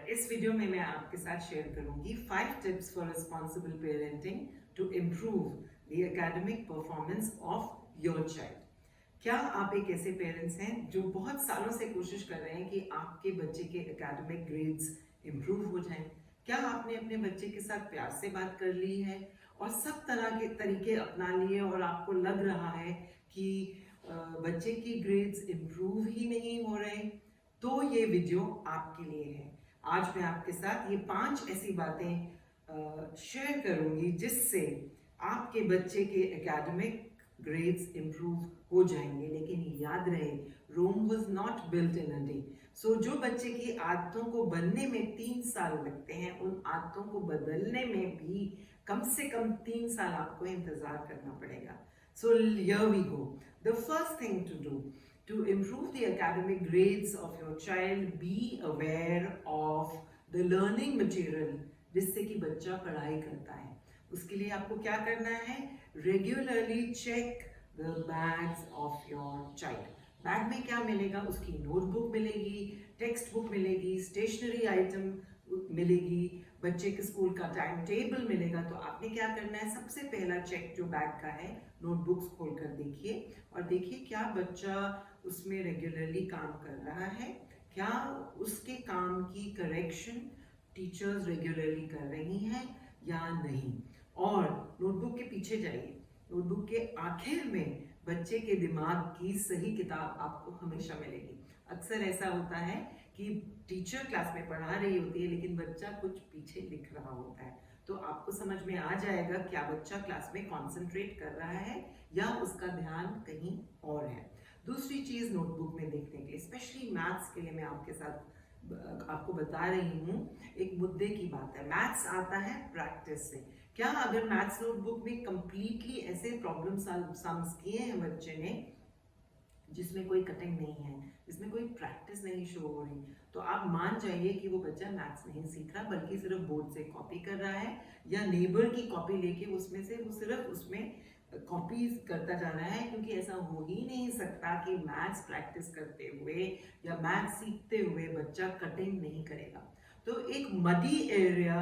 इस वीडियो में मैं आपके साथ शेयर करूंगी 5 tips for responsible parenting to improve the academic performance of your child. क्या आप एक ऐसे पेरेंट्स हैं जो बहुत सालों से कोशिश कर रहे हैं कि आपके बच्चे के एकेडमिक ग्रेड्स इम्प्रूव हो जाएं? क्या आपने अपने बच्चे के साथ प्यार से बात कर ली है और सब तरह के तरीके अपना लिए और आपको लग रहा है कि बच्चे की ग्रेड्स इम्प्रूव ही नहीं हो रहे? तो ये वीडियो आपके लिए है। आज मैं आपके साथ ये 5 ऐसी बातें शेयर करूंगी जिससे आपके बच्चे के एकेडमिक ग्रेड्स इम्प्रूव हो जाएंगे। लेकिन याद रहे, Rome was not built in a day. So जो बच्चे की आदतों को बनने में 3 साल लगते हैं, उन आदतों को बदलने में भी कम से कम 3 साल आपको इंतजार करना पड़ेगा। So here we go. The first thing to do to improve the academic grades of your child, be aware of the learning material जिससे कि बच्चा पढ़ाई करता है। उसके लिए आपको क्या करना है? Regularly check the bags of your child. Bag में क्या मिलेगा? उसकी नोटबुक मिलेगी, टेक्स्ट बुक मिलेगी, स्टेशनरी आइटम मिलेगी, बच्चे के स्कूल का टाइम टेबल मिलेगा। तो आपने क्या करना है? सबसे पहला चेक जो बैग का है, नोटबुक्स खोलकर देखिए और देखिए क्या बच्चा उसमें रेगुलरली काम कर रहा है, क्या उसके काम की करेक्शन टीचर्स रेगुलरली कर रही हैं या नहीं। और नोटबुक के पीछे जाइए, नोटबुक के आखिर में बच्चे के दिमाग की सही किताब आपको हमेशा मिलेगी। अक्सर ऐसा होता है कि टीचर क्लास में पढ़ा रही होती है लेकिन बच्चा कुछ पीछे लिख रहा होता है, तो आपको समझ में आ जाएगा क्या बच्चा क्लास में कंसंट्रेट कर रहा है या उसका ध्यान कहीं और है। दूसरी चीज नोटबुक में देखने के लिए, स्पेशली मैथ्स के लिए मैं आपके साथ आपको बता रही हूँ, एक मुद्दे की बात है। मैथ्स आता है प्रैक्टिस से। क्या अगर मैथ्स नोटबुक में कंप्लीटली ऐसे प्रॉब्लम सम्स किए हैं बच्चे ने जिसमें कोई कटिंग नहीं है, जिसमें कोई प्रैक्टिस नहीं शो हो रही, तो आप मान जाइए कि वो बच्चा मैथ्स नहीं सीख रहा बल्कि सिर्फ बोर्ड से कॉपी कर रहा है या नेबर की कॉपी लेके उसमें से वो सिर्फ उसमें कॉपी करता जा रहा है। क्योंकि ऐसा हो ही नहीं सकता कि मैथ्स प्रैक्टिस करते हुए या मैथ्स सीखते हुए बच्चा कटिंग नहीं करेगा। तो एक मडी एरिया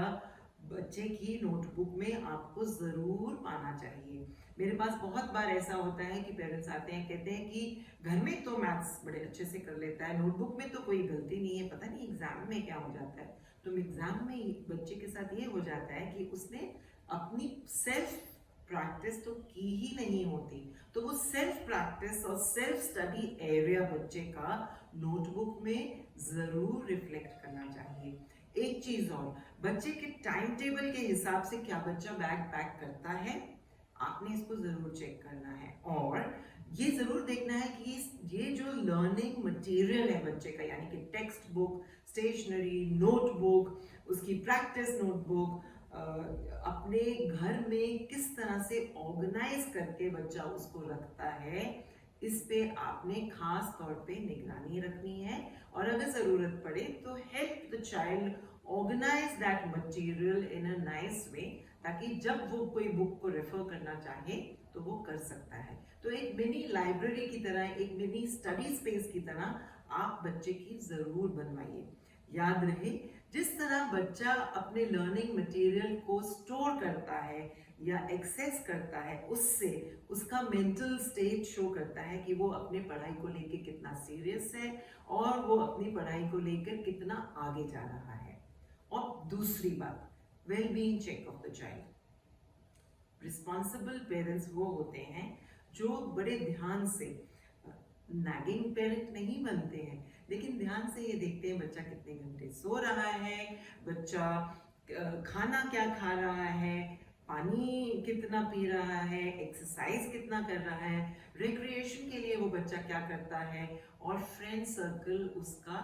बच्चे की नोटबुक में आपको जरूर पाना चाहिए। मेरे पास बहुत बार ऐसा होता है कि पेरेंट्स आते हैं, कहते हैं कि घर में तो मैथ्स बड़े अच्छे से कर लेता है, नोटबुक में तो कोई गलती नहीं है, पता नहीं एग्जाम में क्या हो जाता है। तो एग्जाम में बच्चे के साथ ये हो जाता है कि उसने अपनी सेल्फ प्रैक्टिस तो की ही नहीं होती, तो वो सेल्फ प्रैक्टिस और सेल्फ स्टडी एरिया बच्चे का नोटबुक में जरूर रिफ्लेक्ट करना चाहिए। एक चीज और, बच्चे के टाइम टेबल के हिसाब से क्या बच्चा बैग पैक करता है, आपने इसको जरूर चेक करना है। और ये जरूर देखना है कि ये जो लर्निंग मटेरियल है बच्चे का, यानी कि टेक्स्ट बुक, स्टेशनरी, नोटबुक, उसकी प्रैक्टिस नोटबुक, अपने घर में किस तरह से ऑर्गेनाइज करके बच्चा उसको रखता है, इस पे आपने खास तौर पे निगरानी रखनी है। और अगर जरूरत पड़े तो help the child organise that material in a nice way, ताकि जब वो कोई बुक को रेफर करना चाहे तो वो कर सकता है। तो एक मिनी लाइब्रेरी की तरह, एक मिनी स्टडी स्पेस की तरह आप बच्चे की जरूर बनवाइए। याद रहे, जिस तरह बच्चा अपने लर्निंग मटेरियल को स्टोर करता है या एक्सेस करता है, उससे उसका मेंटल स्टेट शो करता है कि वो अपने पढ़ाई को लेकर कितना सीरियस है और वो अपनी पढ़ाई को लेकर कितना आगे जा रहा है। और दूसरी बात, well-being check of the child. Responsible parents वो होते हैं जो बड़े ध्यान से, नैगिंग पेरेंट नहीं बनते हैं, लेकिन ध्यान से ये देखते हैं बच्चा कितने घंटे सो रहा है, बच्चा खाना क्या खा रहा है, पानी कितना पी रहा है, एक्सरसाइज कितना कर रहा है, रिक्रिएशन के लिए वो बच्चा क्या करता है, और फ्रेंड सर्कल उसका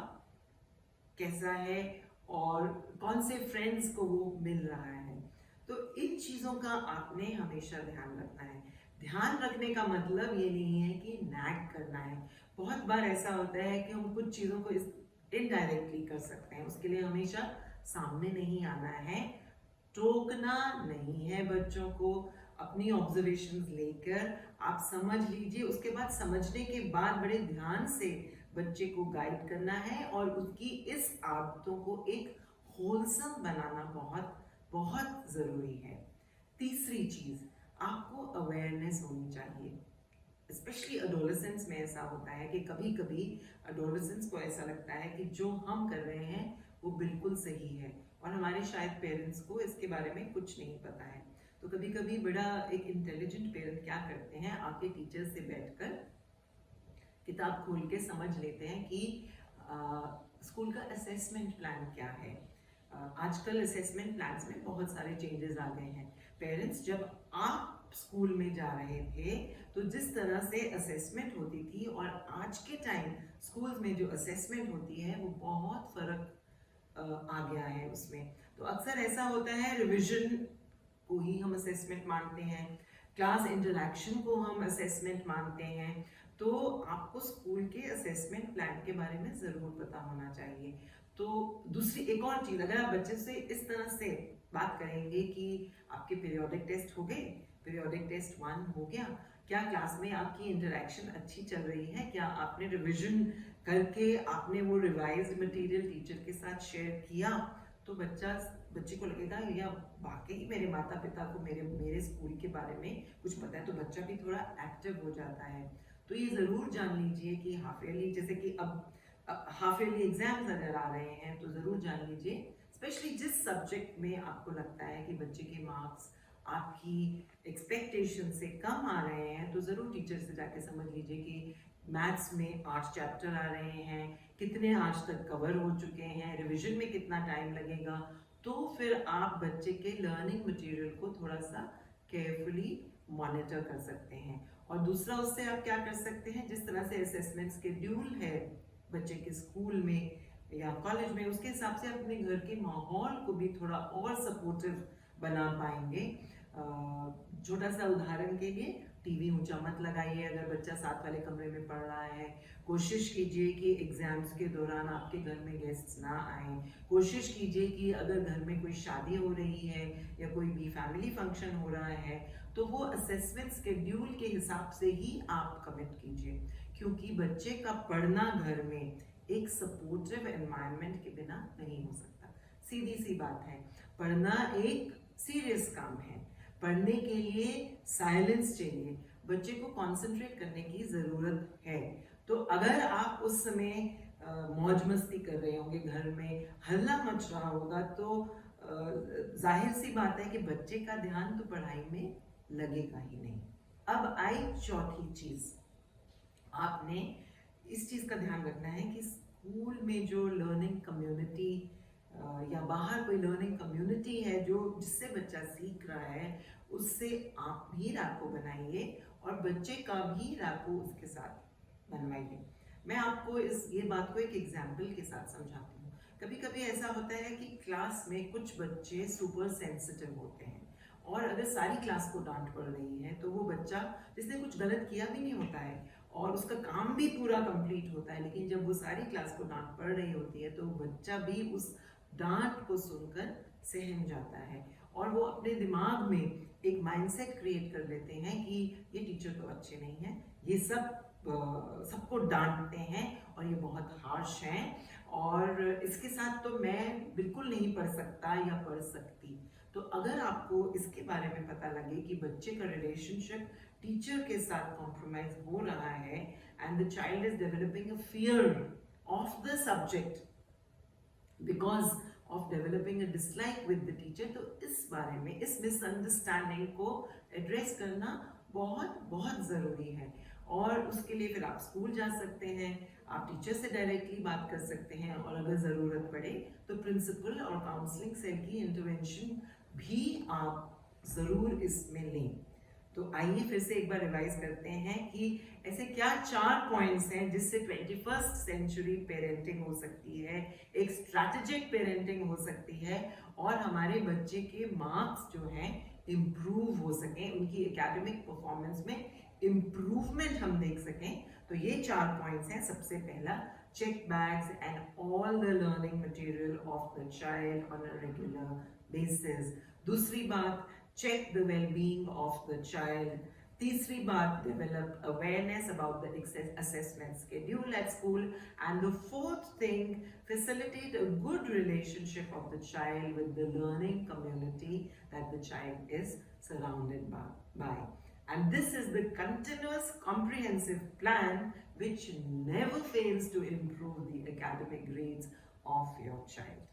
कैसा है और कौन से फ्रेंड्स को वो मिल रहा है। तो इन चीजों का आपने हमेशा ध्यान रखना है। ध्यान रखने का मतलब ये नहीं है कि नैग करना है। बहुत बार ऐसा होता है कि हम कुछ चीजों को इनडायरेक्टली कर सकते हैं, उसके लिए हमेशा सामने नहीं आना है, टोकना नहीं है बच्चों को। अपनी ऑब्जर्वेशंस लेकर आप समझ लीजिए, उसके बाद समझने के बाद बड़े ध्यान से बच्चे को गाइड करना है और उसकी इस आदतों को एक होलसम बनाना बहुत बहुत ज़रूरी है। तीसरी चीज़, आपको अवेयरनेस होनी चाहिए। स्पेशली अडोलेसेंस में ऐसा होता है कि कभी कभी अडोलेसेंस को ऐसा लगता है कि जो हम कर रहे हैं वो बिल्कुल सही है, और हमारे शायद पेरेंट्स को इसके बारे में कुछ नहीं पता है। तो कभी कभी बड़ा एक इंटेलिजेंट पेरेंट क्या करते हैं, आपके टीचर से बैठकर किताब खोल के समझ लेते हैं कि स्कूल का असेसमेंट प्लान क्या है। आजकल असेसमेंट प्लान्स में बहुत सारे चेंजेस आ गए हैं। पेरेंट्स, जब आप स्कूल में जा रहे थे तो जिस तरह से असेसमेंट होती थी और आज के टाइम स्कूल्स में जो असेसमेंट होती है वो बहुत फर्क आ गया है उसमें। तो अक्सर ऐसा होता है, रिवीजन को ही हम असेसमेंट मानते हैं, क्लास इंटरैक्शन को हम असेसमेंट मानते हैं। तो आपको स्कूल के असेसमेंट प्लान के बारे में ज़रूर पता होना चाहिए। तो दूसरी एक और चीज़, अगर आप बच्चे से इस तरह से बात करेंगे कि आपके पीरियोडिक टेस्ट हो गए, पीरियोडिक टेस्ट 1 हो गया, क्या क्लास में आपकी इंटरैक्शन अच्छी चल रही है, क्या आपने रिवीजन करके आपने वो रिवाइज्ड मटेरियल टीचर के साथ शेयर किया, तो बच्चे को लगेगा या वाकई मेरे माता पिता को मेरे स्कूल के बारे में कुछ पता है। तो बच्चा भी थोड़ा एक्टिव हो जाता है। तो ये ज़रूर जान लीजिए कि हाफ ईयरली, जैसे कि अब हाफ ईयरली एग्जाम्स अगर आ रहे हैं तो ज़रूर जान लीजिए, स्पेशली जिस सब्जेक्ट में आपको लगता है कि बच्चे के मार्क्स आपकी एक्सपेक्टेशन से कम आ रहे हैं, तो ज़रूर टीचर से जाके समझ लीजिए कि मैथ्स में 8 चैप्टर आ रहे हैं, कितने आज तक कवर हो चुके हैं, रिवीजन में कितना टाइम लगेगा। तो फिर आप बच्चे के लर्निंग मटेरियल को थोड़ा सा केयरफुली मॉनिटर कर सकते हैं। और दूसरा, उससे आप क्या कर सकते हैं, जिस तरह से असेसमेंट शेड्यूल है बच्चे के स्कूल में या कॉलेज में, उसके हिसाब से अपने घर के माहौल को भी थोड़ा और सपोर्टिव बना पाएंगे। छोटा सा उदाहरण के लिए, टीवी ऊंचा मत लगाइए अगर बच्चा साथ वाले कमरे में पढ़ रहा है। कोशिश कीजिए कि एग्जाम्स के दौरान आपके घर में गेस्ट्स ना आए। कोशिश कीजिए कि अगर घर में कोई शादी हो रही है या कोई भी फैमिली फंक्शन हो रहा है तो वो असेसमेंट शेड्यूल के हिसाब से ही आप कमिट कीजिए, क्योंकि बच्चे का पढ़ना घर में एक सपोर्टिव एनवायरनमेंट के बिना नहीं हो सकता। सीधी सी बात है, पढ़ना एक सीरियस काम है। पढ़ने के लिए साइलेंस चाहिए, बच्चे को कंसंट्रेट करने की ज़रूरत है। तो अगर आप उस समय मौज मस्ती कर रहे होंगे, घर में हल्ला मच रहा होगा, तो जाहिर सी बात है कि बच्चे का ध्यान तो पढ़ाई में लगेगा ही नहीं। अब आई चौथी चीज़, आपने इस चीज़ का ध्यान रखना है कि स्कूल में जो लर्निंग कम्युनिटी या बाहर कोई लर्निंग कम्युनिटी है जो जिससे बच्चा सीख रहा है, उससे आप भी राको बनाइए और बच्चे का भी राको उसके साथ बनवाइए। मैं आपको ये बात को एक एग्जाम्पल के साथ समझाती हूँ। कभी कभी ऐसा होता है कि क्लास में कुछ बच्चे सुपर सेंसिटिव होते हैं, और अगर सारी क्लास को डांट पड़ रही है तो वो बच्चा जिसने कुछ गलत किया भी नहीं होता है और उसका काम भी पूरा कंप्लीट होता है, लेकिन जब वो सारी क्लास को डांट पड़ रही होती है तो बच्चा भी उस डांट को सुनकर सहम जाता है और वो अपने दिमाग में एक माइंडसेट क्रिएट कर लेते हैं कि ये टीचर तो अच्छे नहीं हैं, ये सबको डांटते हैं और ये बहुत हार्श हैं और इसके साथ तो मैं बिल्कुल नहीं पढ़ सकता या पढ़ सकती। तो अगर आपको इसके बारे में पता लगे कि बच्चे का रिलेशनशिप टीचर के साथ कॉम्प्रोमाइज हो रहा है and the child is developing a fear of the subject because of developing a dislike with the teacher, तो इस बारे में, इस मिसअंडरस्टैंडिंग को एड्रेस करना बहुत बहुत ज़रूरी है। और उसके लिए फिर आप स्कूल जा सकते हैं, आप टीचर से डायरेक्टली बात कर सकते हैं और अगर ज़रूरत पड़े तो प्रिंसिपल और काउंसलिंग सेल की इंटरवेंशन भी आप ज़रूर इसमें लें। तो आइए फिर से एक बार रिवाइज करते हैं कि ऐसे क्या 4 पॉइंट्स हैं जिससे 21st सेंचुरी पेरेंटिंग हो सकती है, एक स्ट्रैटेजिक पेरेंटिंग हो सकती है और हमारे बच्चे के मार्क्स जो हैं इम्प्रूव हो सकें, उनकी एकेडमिक परफॉर्मेंस में इम्प्रूवमेंट हम देख सकें। तो ये 4 पॉइंट्स हैं। सबसे पहला, check bags and all the learning material of the child on a regular basis. दूसरी बात, check the well-being of the child. तीसरी बात, develop awareness about the assessment schedule at school. And the fourth thing, facilitate a good relationship of the child with the learning community that the child is surrounded by. And this is the continuous comprehensive plan which never fails to improve the academic grades of your child.